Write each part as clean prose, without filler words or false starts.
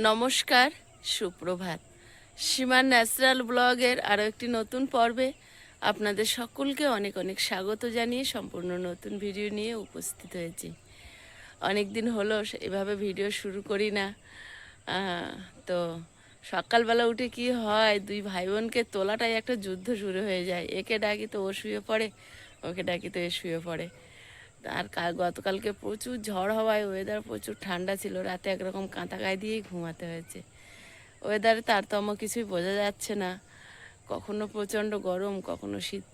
নমস্কার, সুপ্রভাত। সীমার ন্যাচারাল ব্লগের আরও একটি নতুন পর্বে আপনাদের সকলকে অনেক অনেক স্বাগত জানিয়ে সম্পূর্ণ নতুন ভিডিও নিয়ে উপস্থিত হয়েছি। অনেক দিন হলো এভাবে ভিডিও শুরু করি না। তো সকালবেলা উঠে কি হয়, দুই ভাই বোনকে তোলাটাই একটা যুদ্ধ শুরু হয়ে যায়। একে ডাকি তো ও শুয়ে পড়ে, ওকে ডাকি তো এ শুয়ে পড়ে। আর গতকালকে প্রচুর ঝড় হওয়ায় ওয়েদার প্রচুর ঠান্ডা ছিল, রাতে একরকম কাঁথা গায়ে দিয়েই ঘুমাতে হয়েছে। ওয়েদারে তারতম্য কিছুই বোঝা যাচ্ছে না, কখনো প্রচণ্ড গরম কখনো শীত।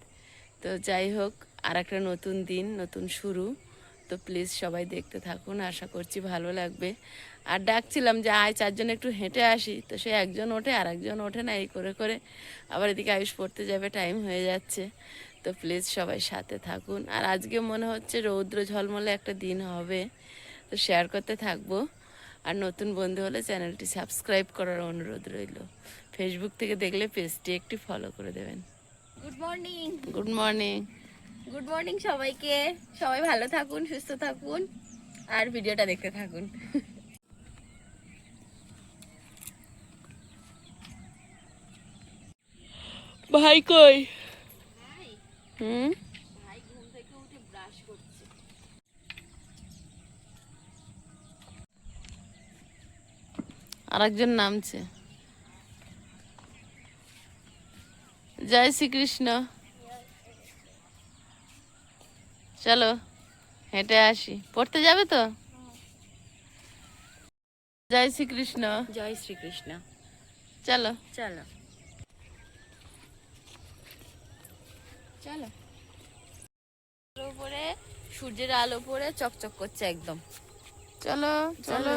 তো যাই হোক, আর একটা নতুন দিন, নতুন শুরু। তো প্লিজ সবাই দেখতে থাকুন, আশা করছি ভালো লাগবে। আর ডাকছিলাম যে আয় চারজন একটু হেঁটে আসি, তো সে একজন ওঠে আর একজন ওঠে না, এই করে করে আবার এদিকে আয়ুষ পড়তে যাবে, টাইম হয়ে যাচ্ছে। তো প্লিজ সবাই সাথে থাকুন। আর আজকে মনে হচ্ছে রৌদ্র ঝলমলে একটা দিন হবে, তো শেয়ার করতে থাকবো। আর নতুন বন্ধু হলে চ্যানেলটি সাবস্ক্রাইব করার অনুরোধ রইল। ফেসবুক থেকে দেখলে পেজটি একটি ফলো করে দেবেন। Good morning. Good morning. Good morning সবাইকে। সবাই ভালো থাকুন, সুস্থ থাকুন, আর ভিডিওটা দেখতে থাকুন। ভাই কই? ভাই ঘুম থেকে উঠে ব্রাশ করছে। আরেকজন নামছে। জয় শ্রীকৃষ্ণ। চলো হেঁটে আসি, পড়তে যাবে তো? জয় শ্রীকৃষ্ণ। জয় শ্রীকৃষ্ণ। চলো চলো চলো। উপরে সূর্যের আলো পড়ে চকচক করছে একদম। চলো চলো।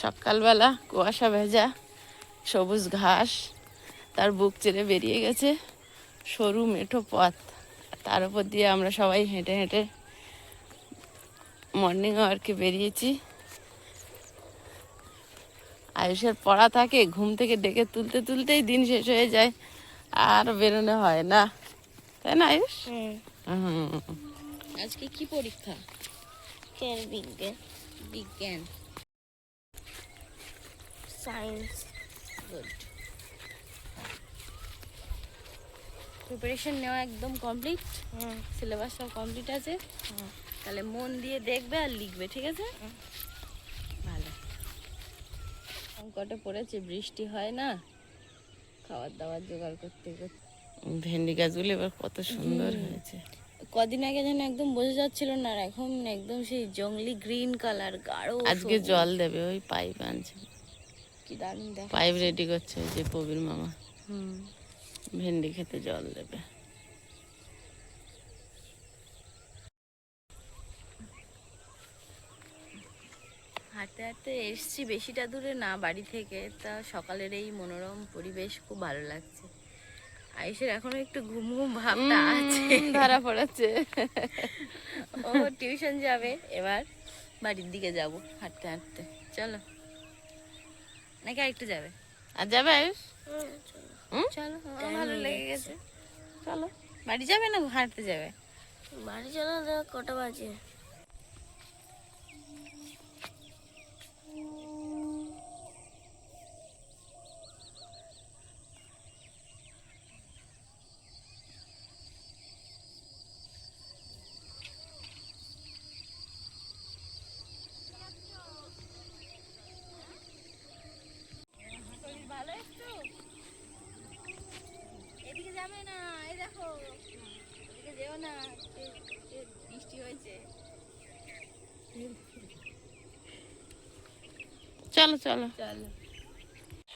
সকালবেলা কুয়াশা ভেজা সবুজ ঘাস, তার বুক চিরে বেরিয়ে গেছে সরু মেঠো পথ। তার উপর দিয়ে আমরা সবাই হেঁটে হেঁটে মর্নিং ওয়ার্কে বেরিয়েছি। আয়ুষের পড়া থাকে, ঘুম থেকে ডেকে তুলতে তুলতেই দিন শেষ হয়ে যায়, আর বেরোনো হয় না, তাই না আয়ুষ? আজকে কি পরীক্ষা? বিজ্ঞান। বিজ্ঞান, সায়েন্স। গুড। প্রিপারেশন নেওয়া একদম কমপ্লিট। সিলেবাস সব কমপ্লিট আছে। তাহলে মন দিয়ে দেখবে আর লিখবে, ঠিক আছে? ভালো। সংকটে পড়েছে, বৃষ্টি হয় না, খাবার দাবার জোগাড় করতে করতে। ভেন্ডি গাছগুলো এবার কত সুন্দর হয়েছে। কদিন আগে যেন একদম বোঝা যাচ্ছিল না, আর এখন একদম সেই জংলি গ্রিন কালার, গাঢ়। আজকে জল দেবে, ওই পাইপ আনছে, কি দারুণ দেখা। পাইপ রেডি করছে ওই যে প্রবীর মামা। ভেন্ডি খেতে জল দেবে। হাঁটতে হাঁটতে এসছি, বেশিটা দূরে না বাড়ি থেকে। তা সকালের এই মনোরম পরিবেশ খুব ভালো লাগছে। আয়ুষের এখনো একটু ঘুম ঘুম ভাবটা আছে, ধরা পড়েছে। ও টিউশন যাবে এবার, বাড়ির দিকে যাব হাঁটতে হাঁটতে। চলো, নাকি আরেকটু যাবে? আর যাবে আয়ুষ? চলো, আমার ভালো লেগে গেছে। চলো। বাড়ি যাবে না হাঁটতে যাবে? বাড়ি চলো, কটা বাজে? ভালো একটু এদিকে যাবে না, এই দেখো এদিকে যেও না, বৃষ্টি হয়েছে। চলো চলো। চলো।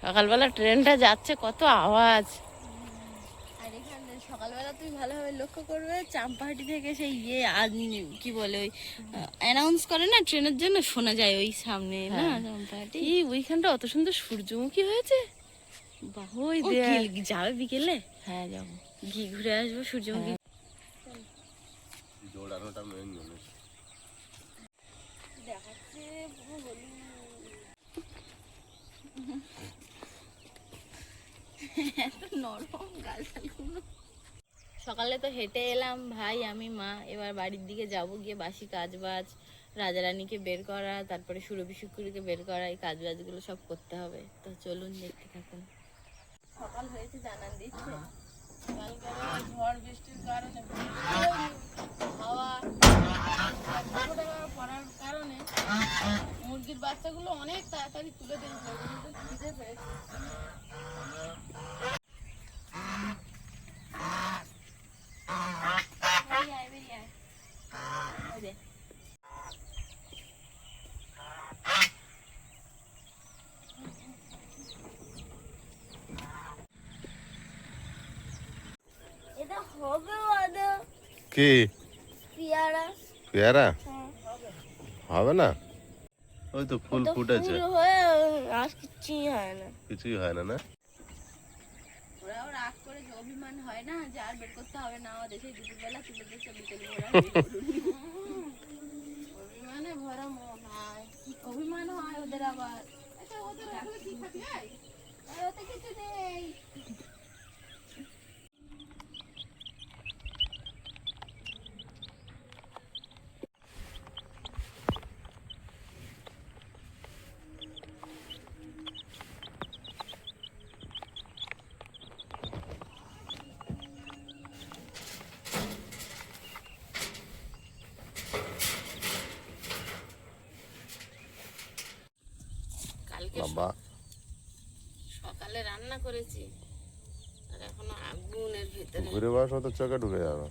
সকালবেলা ট্রেনটা যাচ্ছে, কত আওয়াজ। আর এখানে সকালবেলা তুমি ভালোভাবে লক্ষ্য করবে, চাম্পাহাটি থেকে সেই কি বলে ওই অ্যানাউন্স করে না ট্রেনের জন্য, শোনা যায় ওই সামনে না চাম্পাহাটি। এই ওইখানটা অত সুন্দর সূর্যমুখী হয়েছে। ওই যাবে বিকেলে? হ্যাঁ যাবো, ঘি ঘুরে আসবো সূর্যমুখী। দৌড়ানোটা মেন জিনিস। দেখাচ্ছে এত নরম গাছগুলো। সকালে তো হেঁটে এলাম ভাই আমি মা, এবার বাড়ির দিকে যাব, গিয়ে বাসি কাজ বাজ, রাজারানীকে বের করা, তারপরে সুরভি শুকুরিকে বের করা, এই কাজ বাজগুলো সব করতে হবে। তো চলুন দেখতে থাকুন। সকাল হয়েছে জানান দিচ্ছে, কালকে ঝড় বৃষ্টির কারণে হাওয়া পড়ার কারণে মুরগির বাচ্চাগুলো অনেক তাড়াতাড়ি তুলে দিয়েছিল, কিন্তু খিদে পেয়েছে। এটা হবে আদা কি পেয়ারা। পেয়ারা হ্যাঁ, হবে না? ওই তো ফুল ফুটেছে, ফুল হয়ে আর কিছুই হয় না। কিছুই হয় না। না ওরাও রাগ করে যে অভিমান হয় না যে আর বের করতে হবে না, আমাদের সেই দুপুরবেলা তুলে দিচ্ছে বিকেল অভিমানে ভরা মন হয়, অভিমান হয় ওদের আবার। আচ্ছা ওদের আসলে কি খাবি? ওতে কিছু নেই। কালকে বাবা সকালে রান্না করেছি আর এখনো আগুনের ভিতরে। ঘুরে বসো তো চোখে ঢুকে যাবে।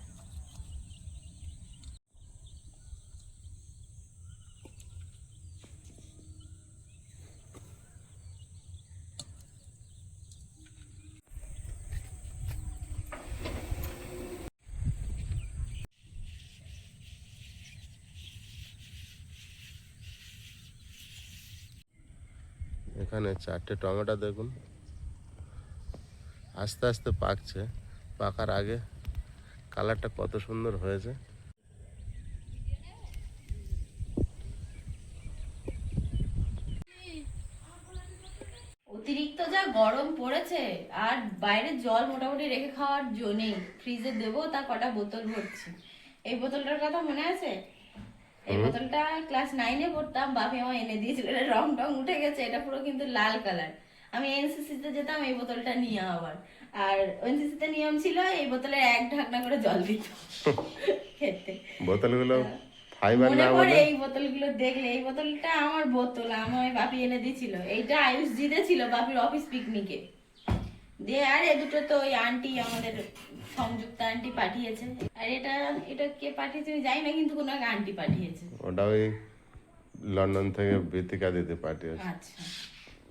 এখানে 4টে টমেটো দেখুন, আস্তে আস্তে পাকছে। পাকার আগে কালারটা কত সুন্দর হয়েছে। অতিরিক্ত যা গরম পড়েছে, আর বাইরে জল মোটামুটি রেখে খাওয়ার জো নেই। ফ্রিজে দেবো তা কটা বোতল ভরছি। এই বোতলটার কথা মনে আছে? এই বোতলটা ক্লাস 9-এ পড়তাম, বাপি আমার এনে দিয়েছিল। এটা রং টং উঠে গেছে, এটা পুরো কিন্তু লাল কালার। আমি এনসিসি তে যেতাম এই বোতলটা নিয়ে আবার, আর এনসিসি তে নিয়ম ছিল এই বোতলে 1 ঢাকনা করে জল দিত খেতে। বোতলগুলো ফাইবার মনে না পড়ে বলে এই বোতলগুলো দেখলে, এই বোতলটা আমার বোতল, আমার বাপি এনে দিয়েছিল। এইটা আয়ুষ জিতে ছিল বাপির অফিস পিকনিকে দিয়ে। আর এ দুটো তো ওই আন্টি, আমাদের সংযুক্ত আন্টি পাঠিয়েছে। আর এটা এটা কে পাঠিয়েছে আমি জানি না, কিন্তু কোনো এক আন্টি পাঠিয়েছে। ওটা ওই লন্ডন থেকে বেতিকা দিতে পাঠিয়েছে। আচ্ছা,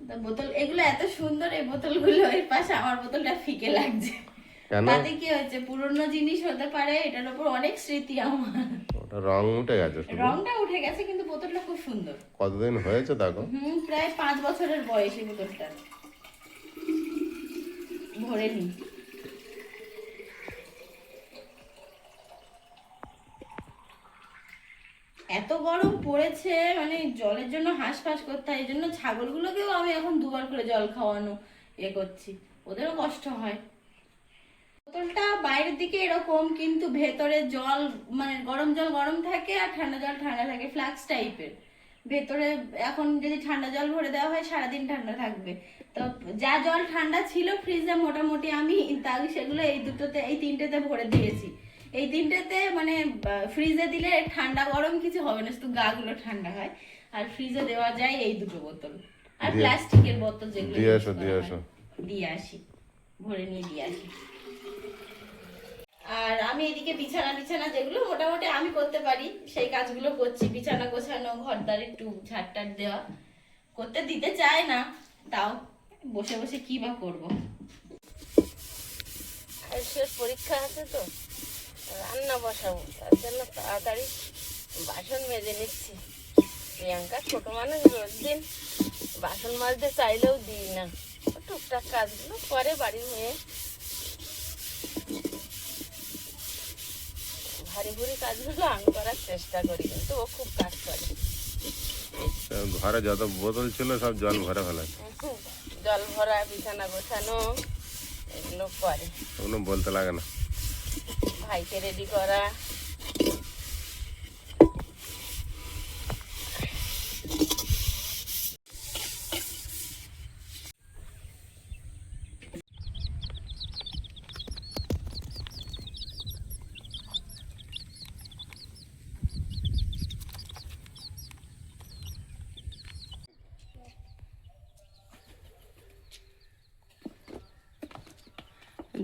তো বোতল এগুলো এত সুন্দর, এই বোতলগুলো এর পাশে আমার বোতলটা ফিকে লাগছে। কেন? তাতে কি হয়েছে, পুরনো জিনিস হতে পারে, এটার উপর অনেক স্মৃতি আমার। ওটা রং উঠে গেছে শুধু। রংটা উঠে গেছে কিন্তু বোতলটা খুব সুন্দর। কতদিন হয়েছে দেখো। প্রায় 5 বছরের বয়স এই বোতলটা। ভরে নি। এত গরম পড়েছে, মানে জলের জন্য হাঁসফাঁস করতে হয়। এই জন্য ছাগলগুলোকেও আমি এখন 2বার করে জল খাওয়ানো করছি, ওদেরও কষ্ট হয়। বোতলটা বাইরের দিকে এরকম, কিন্তু ভেতরে জল মানে গরম জল গরম থাকে আর ঠান্ডা জল ঠান্ডা থাকে, ফ্লাক্স টাইপের। ভেতরে এখন যদি ঠান্ডা জল ভরে দেওয়া হয় সারাদিন ঠান্ডা থাকবে। তো যা জল ঠান্ডা ছিল ফ্রিজে মোটামুটি আমি তাহলে সেগুলো এই দুটোতে, এই 3টেতে ভরে দিয়েছি। এই 3টেতে মানে ফ্রিজে দিলে ঠান্ডা গরম কিছু হবে না, শুধু গাগুলো ঠান্ডা হয়। আর ফ্রিজে দেওয়া যায় এই 2টো বোতল। আর প্লাস্টিকের বোতল যেগুলো দিয়ে আসি, ভরে নিয়ে দিয়ে আসি। আর আমি এদিকে বিছানা যেগুলো মোটামুটি আমি করতে পারি সেই কাজগুলো করছি। বিছানা গোছানো, ঘরদার একটু ঝাড়টার দেওয়া, করতে দিতে চায় না, তাও বসে বসে কি বা করবো। আজকের পরীক্ষা আছে তো রান্না বসাবো, তার জন্য তাড়াতাড়ি বাসন মেজে নিচ্ছি। প্রিয়াঙ্কা ছোট মানুষ, রোজ দিন বাসন মাজতে চাইলেও দিই না, টুকটাক কাজগুলো করে বাড়ির মেয়ে। ভারী ভুরি কাজগুলো আমি করার চেষ্টা করি, কিন্তু ও খুব কাজ করে। ঘরে যত বোতল ছিল সব জল ভরে ফেলে, জল ভরা, বিছানা গোছানো এগুলো করে। কোনো বলতে লাগে না। ভাইকে রেডি করা।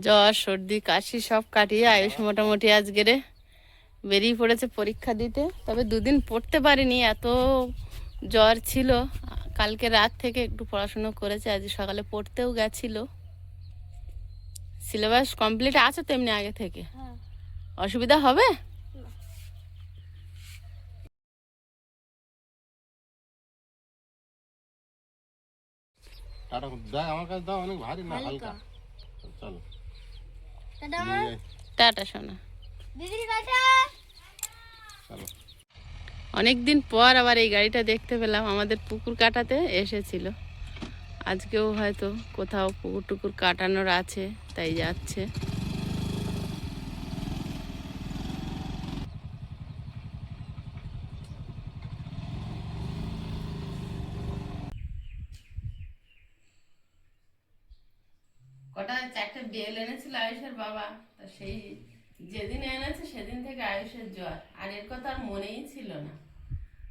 জ্বর সর্দি কাশি সব কাটিয়ে আয়ুষ মোটামুটি আজকেরে বেরিয়ে পড়েছে পরীক্ষা দিতে। তবে দুদিন পড়তে পারিনি, এত জ্বর ছিল। কালকে রাত থেকে একটু পড়াশুনো করেছে, আজ সকালে পড়তেও গেছিল। সিলেবাস কমপ্লিট আছে তো এমনি আগে থেকে, অসুবিধা হবে? টাটা দেখ, আমার কাছে দাও, অনেক ভারী না, হালকা। চলো টাটা নিয়ে যাই, টাটা সোনা। দিদি টাটা। চলো। অনেকদিন পর আবার এই গাড়িটা দেখতে পেলাম, আমাদের পুকুর কাটাতে এসেছিল। আজকেও হয়তো কোথাও পুকুর টুকুর কাটানোর আছে, তাই যাচ্ছে। কটা 4টে বেল এনেছিল আয়ুষের বাবা, তা সেই যেদিন এনেছে সেদিন থেকে আয়ুষের জ্বর, আর এর কথা আর মনেই ছিল না।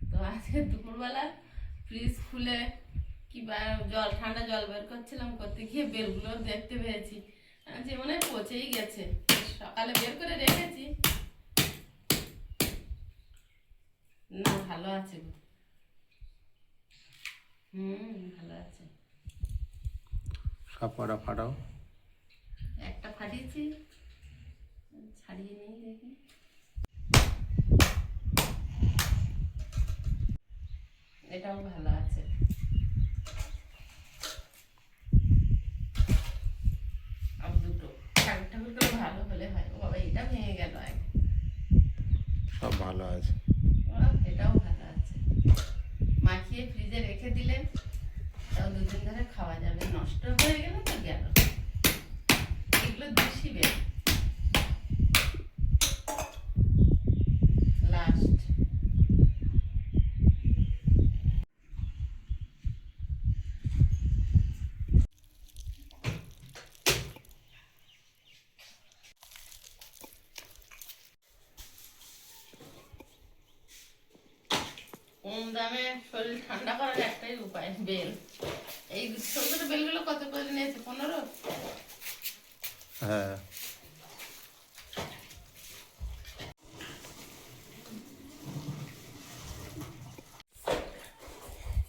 তো আজকে দুপুরবেলা ফ্রিজ খুলে কি জল, ঠান্ডা জল বের করছিলাম, করতে গিয়ে বেলগুলো দেখতে পেয়েছি যে মনে হয় পচেই গেছে। সকালে বের করে রেখেছি, না ভালো আছে গো। ভালো আছে। সব কটা ফাটাও। একটা ফাটিয়েছি, ছাড়িয়ে নিই দেখি। এটাও ভালো আছে। আর দুটো ঠাকুর ঠাকুর করে ভালো হলে হয়। ও বাবা, এটা ভেঙে গেল আগে। সব ভালো আছে। এটাও ভালো আছে। মাখিয়ে ফ্রিজে রেখে দিলেন, তাও 2 দিন ধরে খাওয়া যাবে। নষ্ট হয়ে গেলে তো গেল। এগুলো দেশি বেল, লাস্ট। কম দামে শরীর ঠান্ডা করার একটাই উপায় বেল। এই ছোট ছোট বেলগুলো কত করে নিয়েছে? 15? হ্যাঁ,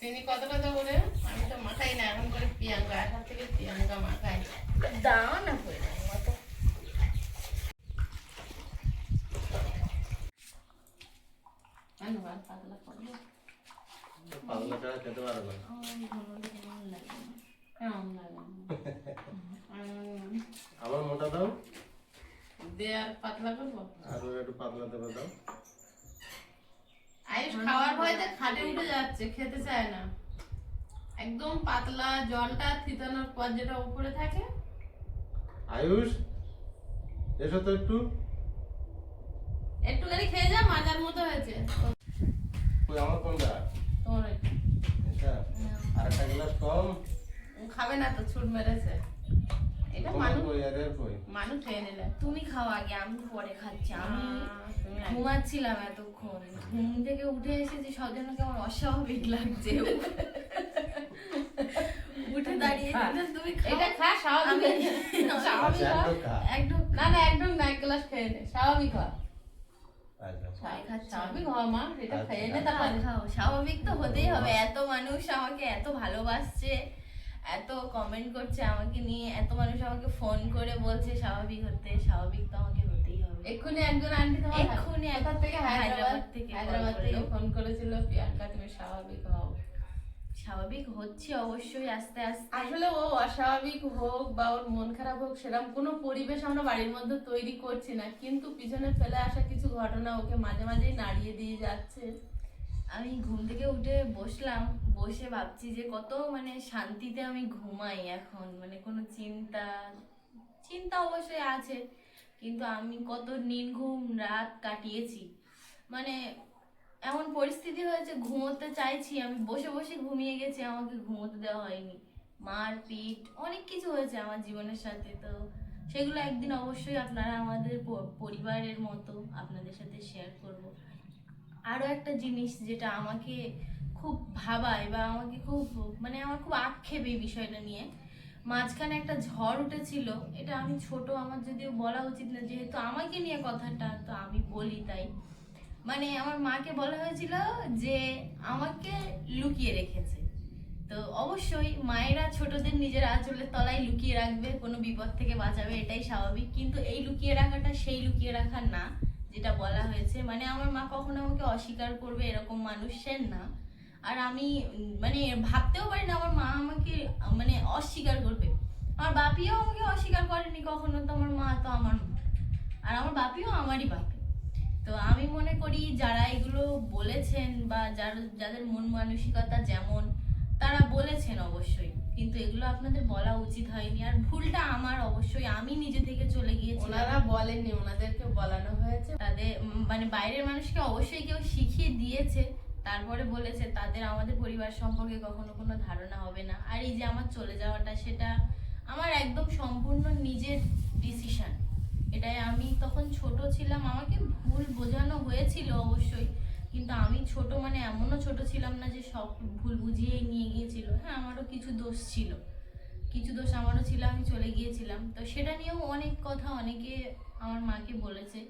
চিনি কত কত করে? আমি তো মাখাই না, এখন করে প্রিয়াঙ্কা আসার থেকে প্রিয়াঙ্কা মাখাই। দাও না করে মতো। পাতলা করবো, পাতলা ছাড়া খেতে পারবে না। কেমন লাগে? আবার মোটা দাও, দে আর পাতলা করবো। আর একটু পাতলা দেবে দাও। আয়ুষ খাওয়ার ভয়তে খাটে উঠে যাচ্ছে, খেতে চায় না। একদম পাতলা, জলটা থিতানোর পর যেটা উপরে থাকে। আয়ুষ, এসো তো একটু। একটুখানি খেয়ে যা, মাজার মতো হয়েছে। ওই আমার কোনটা? তোমার ওইটা। এটা আর একটা গ্লাস কম। খাবে না তো, ছুট মেরেছে। এটা তোমার মানুষ, কই আর এর কই? মানুষ খেয়ে নিলে। তুমি খাও আগে, আমি পরে খাচ্ছি। আমি তুমি আগে। ঘুমাচ্ছিলাম এতক্ষণ, ঘুম থেকে উঠে এসেছি, সব যেন কেমন অস্বাভাবিক লাগছে। উঠে দাঁড়িয়ে তুমি খাও। এটা খা, স্বাভাবিক। স্বাভাবিক আচ্ছা, খাও। একটু খা। একদম না না, একদম না, 1 গ্লাস খেয়ে নে, স্বাভাবিক হয়। আচ্ছা, স্বাভাবিক হয় মা, এটা আচ্ছা। খেয়ে নে খাও, তারপরে। খাও, স্বাভাবিক তো হতেই হবে। এত মানুষ আমাকে এত ভালোবাসছে, এত কমেন্ট করছে আমাকে নিয়ে, এত মানুষ আমাকে ফোন করে বলছে স্বাভাবিক হতে, স্বাভাবিক তো আমাকে হতেই হবে। এক্ষুনি একজন আন্টি তোমার এক্ষুনি কোথা থেকে? হায়দ্রাবাদ থেকে। হায়দ্রাবাদ থেকে করলো। ফোন করেছিল, প্রিয়াঙ্কা তুমি স্বাভাবিক হও। স্বাভাবিক হচ্ছে অবশ্যই, আস্তে আস্তে। আসলে ও অস্বাভাবিক হোক বা ওর মন খারাপ হোক, সেরকম কোনো পরিবেশ আমরা বাড়ির মধ্যে তৈরি করছি না, কিন্তু পিছনে ফেলে আসা কিছু ঘটনা ওকে মাঝে মাঝেই নাড়িয়ে দিয়ে যাচ্ছে। আমি ঘুম থেকে উঠে বসলাম, বসে ভাবছি যে কত মানে শান্তিতে আমি ঘুমাই এখন। মানে কোনো চিন্তা চিন্তা অবশ্যই আছে, কিন্তু আমি কত নির্ঘুম রাত কাটিয়েছি, মানে এমন পরিস্থিতি হয়েছে ঘুমোতে চাইছি, আমি বসে বসে ঘুমিয়ে গেছি, আমাকে ঘুমোতে দেওয়া হয়নি, মারপিট অনেক কিছু হয়েছে আমার জীবনের সাথে। তো সেগুলো একদিন অবশ্যই আপনারা আমাদের পরিবারের মতো আপনাদের সাথে শেয়ার করব। আরও একটা জিনিস যেটা আমাকে খুব ভাবায় বা আমাকে খুব মানে আমার খুব আক্ষেপ এই বিষয়টা নিয়ে, মাঝখানে একটা ঝড় উঠেছিল, এটা আমি ছোট, আমার যদিও বলা উচিত না, যেহেতু আমাকে নিয়ে কথাটা তো আমি বলি তাই। মানে আমার মাকে বলা হয়েছিল যে আমাকে লুকিয়ে রেখেছে। তো অবশ্যই মায়েরা ছোটদের নিজের আঁচলের তলায় লুকিয়ে রাখবে, কোনো বিপদ থেকে বাঁচাবে, এটাই স্বাভাবিক। কিন্তু এই লুকিয়ে রাখাটা সেই লুকিয়ে রাখা না যেটা বলা হয়েছে। মানে আমার মা কখনো আমাকে অস্বীকার করবে এরকম মানুষের না। আর আমি মানে ভাবতেও পারি না আমার মা আমাকে মানে অস্বীকার করবে। আমার বাপিও আমাকে অস্বীকার করেনি কখনো, তো আমার মা তো আমার মা, আর আমার বাপিও আমারই বাপি। তো আমি মনে করি যারা এগুলো বলেছেন বা যাদের মন মানসিকতা যেমন, তারা বলেছেন অবশ্যই, কিন্তু এগুলো আপনাদের বলা উচিত হয়নি। আর ভুলটা আমার, অবশ্যই আমি নিজে থেকে চলে গিয়েছি। ওনারা বলেননি, ওনাদেরকে বলানো হয়েছে। তাদের মানে বাইরের মানুষকে অবশ্যই কেউ শিখিয়ে দিয়েছে, তারপরে বলেছে তাদের আমাদের পরিবার সম্পর্কে কখনো কোনো ধারণা হবে না। আর এই যে আমার চলে যাওয়াটা, সেটা আমার একদম সম্পূর্ণ নিজের ডিসিশন। এটাই, আমি তখন ছোট ছিলাম, আমাকে ভুল বোঝানো হয়েছিল অবশ্যই, কিন্তু আমি ছোট মানে এমনও ছোট ছিলাম না যে সব ভুল বুঝিয়েই নিয়ে গিয়েছিল। হ্যাঁ, আমারও কিছু দোষ ছিল, কিছু দোষ আমারও ছিল, আমি চলে গিয়েছিলাম। তো সেটা নিয়েও অনেক কথা অনেকে আমার মাকে বলেছে।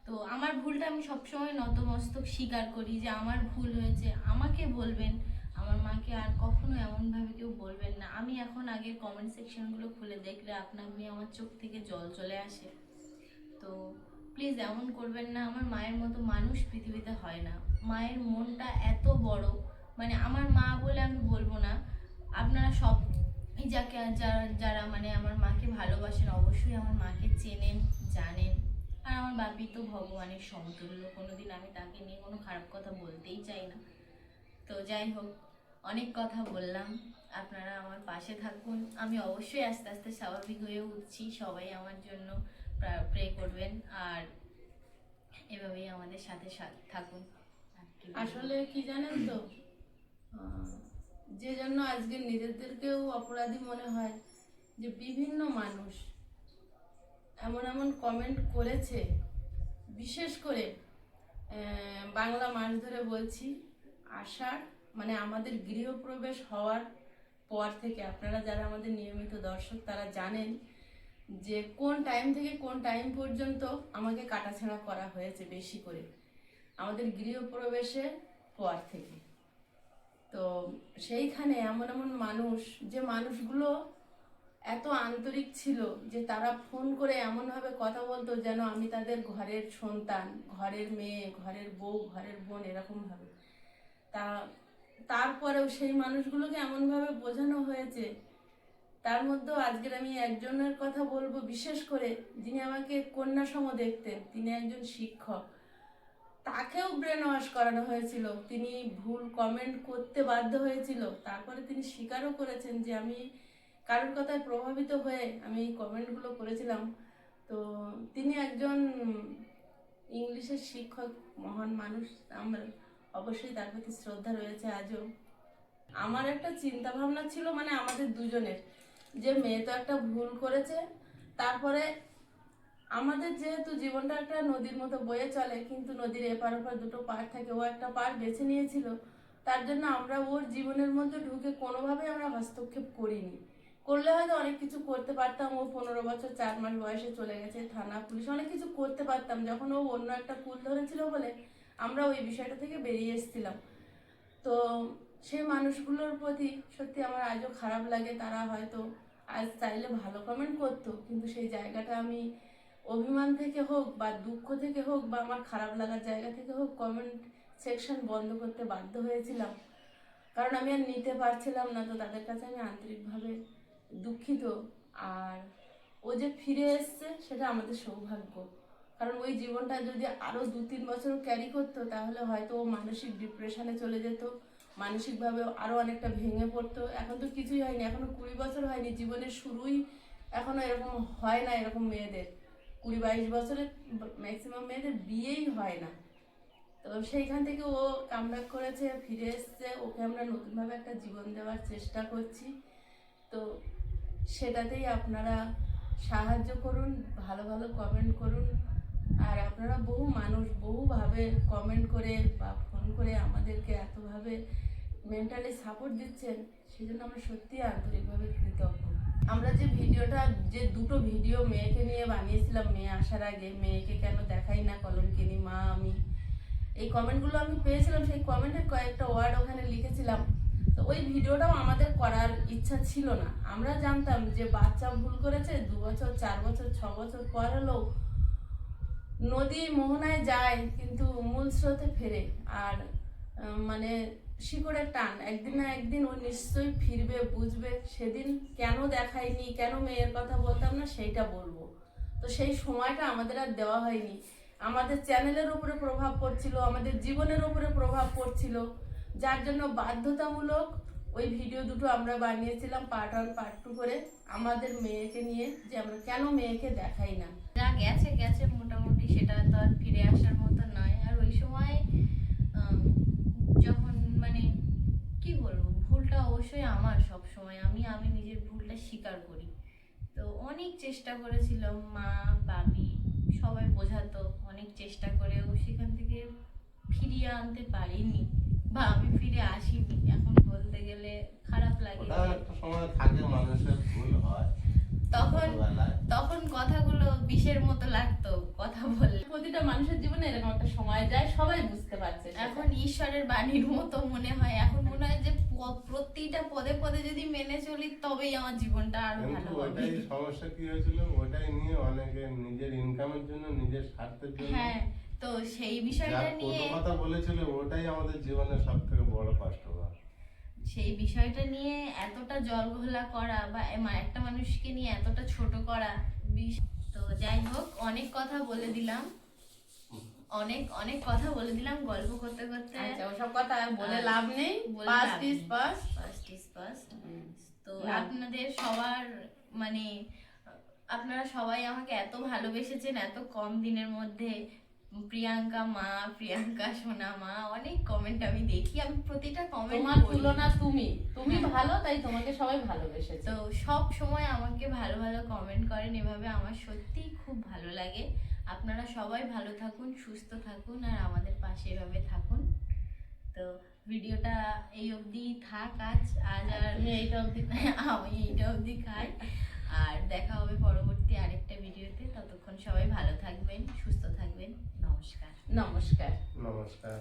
তো আমার ভুলটা আমি সবসময় নতমস্তক স্বীকার করি যে আমার ভুল হয়েছে, আমাকে বলবেন, আমার মাকে আর কখনো এমনভাবে কেউ বলবেন না। আমি এখন আগের কমেন্ট সেকশনগুলো খুলে দেখলে আপনি আমার চোখ থেকে জল চলে আসে। তো প্লিজ এমন করবেন না, আমার মায়ের মতো মানুষ পৃথিবীতে হয় না। মায়ের মনটা এত বড়, মানে আমার মা বলে আমি বলবো না, আপনারা সব যাকে যারা মানে আমার মাকে ভালোবাসেন অবশ্যই আমার মাকে চেনেন, জানেন। আর আমার বাপি তো ভগবানের সমতুল্য, কোনোদিন আমি তাকে নিয়ে কোনো খারাপ কথা বলতেই চাই না। তো যাই হোক, অনেক কথা বললাম, আপনারা আমার পাশে থাকুন। আমি অবশ্যই আস্তে আস্তে স্বাভাবিক হয়ে উঠছি, সবাই আমার জন্য প্রে করবেন, আর এভাবেই আমাদের সাথে থাকুন। আর কি বলবো? আসলে কি জানেন তো, যে জন্য আজকে নিজেদেরকেও অপরাধী মনে হয় যে বিভিন্ন মানুষ এমন এমন কমেন্ট করেছে, বিশেষ করে বাংলা মাস ধরে বলছি, আষাঢ় মানে আমাদের গৃহপ্রবেশ হওয়ার পর থেকে, আপনারা যারা আমাদের নিয়মিত দর্শক তারা জানেন যে কোন টাইম থেকে কোন টাইম পর্যন্ত আমাকে কাটাছেঁড়া করা হয়েছে বেশি করে, আমাদের গৃহপ্রবেশের পর থেকে। তো সেইখানে এমন এমন মানুষ, যে মানুষগুলো এত আন্তরিক ছিল যে তারা ফোন করে এমনভাবে কথা বলতো যেন আমি তাদের ঘরের সন্তান, ঘরের মেয়ে, ঘরের বউ, ঘরের বোন, এরকমভাবে। তারপরেও সেই মানুষগুলোকে এমনভাবে বোঝানো হয়েছে। তার মধ্যেও আজকের আমি একজনের কথা বলবো বিশেষ করে, যিনি আমাকে কন্যা সম দেখতেন, তিনি একজন শিক্ষক। তাকেও ব্রেন ওয়াশ করানো হয়েছিল, তিনি ভুল কমেন্ট করতে বাধ্য হয়েছিল। তারপরে তিনি স্বীকারও করেছেন যে আমি কারোর কথায় প্রভাবিত হয়ে আমি এই কমেন্টগুলো করেছিলাম। তো তিনি একজন ইংলিশের শিক্ষক, মহান মানুষ, আমার অবশ্যই তার প্রতি শ্রদ্ধা রয়েছে আজও। আমার একটা চিন্তা ভাবনা ছিল, মানে আমাদের দুজনের, যে মেয়ে তো একটা ভুল করেছে, তারপরে আমাদের যেহেতু জীবনটা একটা নদীর মতো বয়ে চলে, কিন্তু নদীর এপার ওপার দুটো পাড় থাকে, ও একটা পাড় বেছে নিয়েছিল, তার জন্য আমরা ওর জীবনের মধ্যে ঢুকে কোনোভাবেই আমরা হস্তক্ষেপ করিনি। করলে হয়তো অনেক কিছু করতে পারতাম। ও 15 বছর 4 মাস বয়সে চলে গেছে, থানা পুলিশ অনেক কিছু করতে পারতাম, যখন ও অন্য একটা কুল ধরেছিল বলে আমরা ওই বিষয়টা থেকে বেরিয়ে এসেছিলাম। তো সেই মানুষগুলোর প্রতি সত্যি আমার আজও খারাপ লাগে। তারা হয়তো আজ চাইলে ভালো কমেন্ট করতো, কিন্তু সেই জায়গাটা আমি অভিমান থেকে হোক বা দুঃখ থেকে হোক বা আমার খারাপ লাগার জায়গা থেকে হোক কমেন্ট সেকশন বন্ধ করতে বাধ্য হয়েছিলাম, কারণ আমি আর নিতে পারছিলাম না। তো তাদের কাছে আমি আন্তরিকভাবে দুঃখিত। আর ও যে ফিরে এসছে সেটা আমাদের সৌভাগ্য, কারণ ওই জীবনটা যদি আরও 2-3 বছর ক্যারি করতো তাহলে হয়তো ও মানসিক ডিপ্রেশনে চলে যেত, মানসিকভাবে আরও অনেকটা ভেঙে পড়তো। এখন তো কিছুই হয়নি, এখনো 20 বছর হয়নি, জীবনের শুরুই এখনো এরকম হয় না। এরকম মেয়েদের 20-22 বছরের ম্যাক্সিমাম মেয়েদের বিয়েই হয় না। তো সেইখান থেকে ও কামব্যাক করেছে, ফিরে এসছে, ওকে আমরা নতুনভাবে একটা জীবন দেওয়ার চেষ্টা করছি। তো সেটাতেই আপনারা সাহায্য করুন, ভালো ভালো কমেন্ট করুন। আর আপনারা বহু মানুষ বহুভাবে কমেন্ট করে বা ফোন করে আমাদেরকে এতভাবে মেন্টালি সাপোর্ট দিচ্ছেন, সেজন্য আমরা সত্যিই আন্তরিকভাবে কৃতজ্ঞ। আমরা যে ভিডিওটা, যে দুটো ভিডিও মেয়েকে নিয়ে বানিয়েছিলাম, মেয়ে আসার আগে, মেয়েকে কেন দেখাই না কলঙ্কিনী মা আমি, এই কমেন্টগুলো আমি পেয়েছিলাম। সেই কমেন্টের কয়েকটা ওয়ার্ড ওখানে লিখেছিলাম। তো ওই ভিডিওটাও আমাদের করার ইচ্ছা ছিল না। আমরা জানতাম যে বাচ্চা ভুল করেছে, 2 বছর 4 বছর 6 বছর পর হলেও নদী মোহনায় যায় কিন্তু মূল স্রোতে ফেরে। আর মানে শিকড়ের টান, একদিন না একদিন ও নিশ্চয়ই ফিরবে, বুঝবে। সেদিন কেন দেখাইনি, কেন মেয়ের কথা বলতাম না, সেইটা বলবো। তো সেই সময়টা আমাদের আর দেওয়া হয়নি। আমাদের চ্যানেলের উপরে প্রভাব পড়ছিল, আমাদের জীবনের উপরে প্রভাব পড়ছিল, যার জন্য বাধ্যতামূলক ওই ভিডিও দুটো আমরা বানিয়েছিলাম পার্ট 1 পার্ট 2 করে, আমাদের মেয়েকে নিয়ে, যে আমরা কেন মেয়েকে দেখাই না। যা গেছে গেছে মোটামুটি, সেটা তো আর ফিরে আসার মতো নয়। আর ওই সময় যখন মানে কি বলবো, ভুলটা অবশ্যই আমার, সব সময় আমি নিজের ভুলটা স্বীকার করি। তো অনেক চেষ্টা করেছিলাম, মা বাবি সবাই বোঝাতো, অনেক চেষ্টা করেও সেখান থেকে ফিরিয়ে আনতে পারিনি, বা আমি ফিরে আসিনি। এখন বলতে গেলে খারাপ লাগে। ওটা একটা সময় থাকে, মানুষের ভুল হয় তখন ছোটবেলায়। তখন কথাগুলো বিষের মতো লাগতো কথা বললে। প্রতিটা মানুষের জীবনে এরকম একটা সময় যায়, সবাই বুঝতে পারছে। এখন ঈশ্বরের বাণীর মতো মনে হয়, এখন মনে হয় যে প্রতিটা পদে পদে যদি মেনে চলি তবেই আমার জীবনটা আরো কিন্তু ভালো হবে। ওইটাই সমস্যা কি হয়েছিল, ওইটাই নিয়ে অনেকে নিজের ইনকামের জন্য, নিজের স্বার্থের জন্য হ্যাঁ, তো সেই যা বিষয়টা নিয়ে কটু কথা বলেছিল, ওটাই আমাদের জীবনের সব থেকে বড় কষ্ট। সেই বিষয়টা নিয়ে এতটা জলঘোলা করা বা একটা মানুষকে নিয়ে এতটা ছোট করা, তো যাই হোক, অনেক কথা বলে দিলাম, অনেক অনেক কথা বলে দিলাম গল্প করতে করতে। আচ্ছা, ওসব কথা আর বলে লাভ নেই। বলে পাস লাভ ইজ নেই। পাস। Past is past. তো না। আপনাদের সবার মানে আপনারা সবাই আমাকে এত ভালোবেসেছেন এত কম দিনের মধ্যে। প্রিয়াঙ্কা মা, প্রিয়াঙ্কা সোনা মা, অনেক কমেন্ট আমি দেখি, আমি প্রতিটা কমেন্ট তোমার তুলনা তুমি ভালো, তাই তোমাকে সবাই ভালোবেসেছে। তো সব সময় আমাকে ভালো ভালো কমেন্ট করেন, এভাবে আমার সত্যিই খুব ভালো লাগে। আপনারা সবাই ভালো থাকুন, সুস্থ থাকুন, আর আমাদের পাশে এভাবে থাকুন। তো ভিডিওটা এই অবধি থাক আজ আর তুমি এইটা অবধি আমি এইটা অবধি খাই। আর দেখা হবে পরবর্তী আরেকটা ভিডিওতে। ততক্ষণ সবাই ভালো থাকবেন, সুস্থ থাকবেন। নমস্কার। নমস্কার। নমস্কার।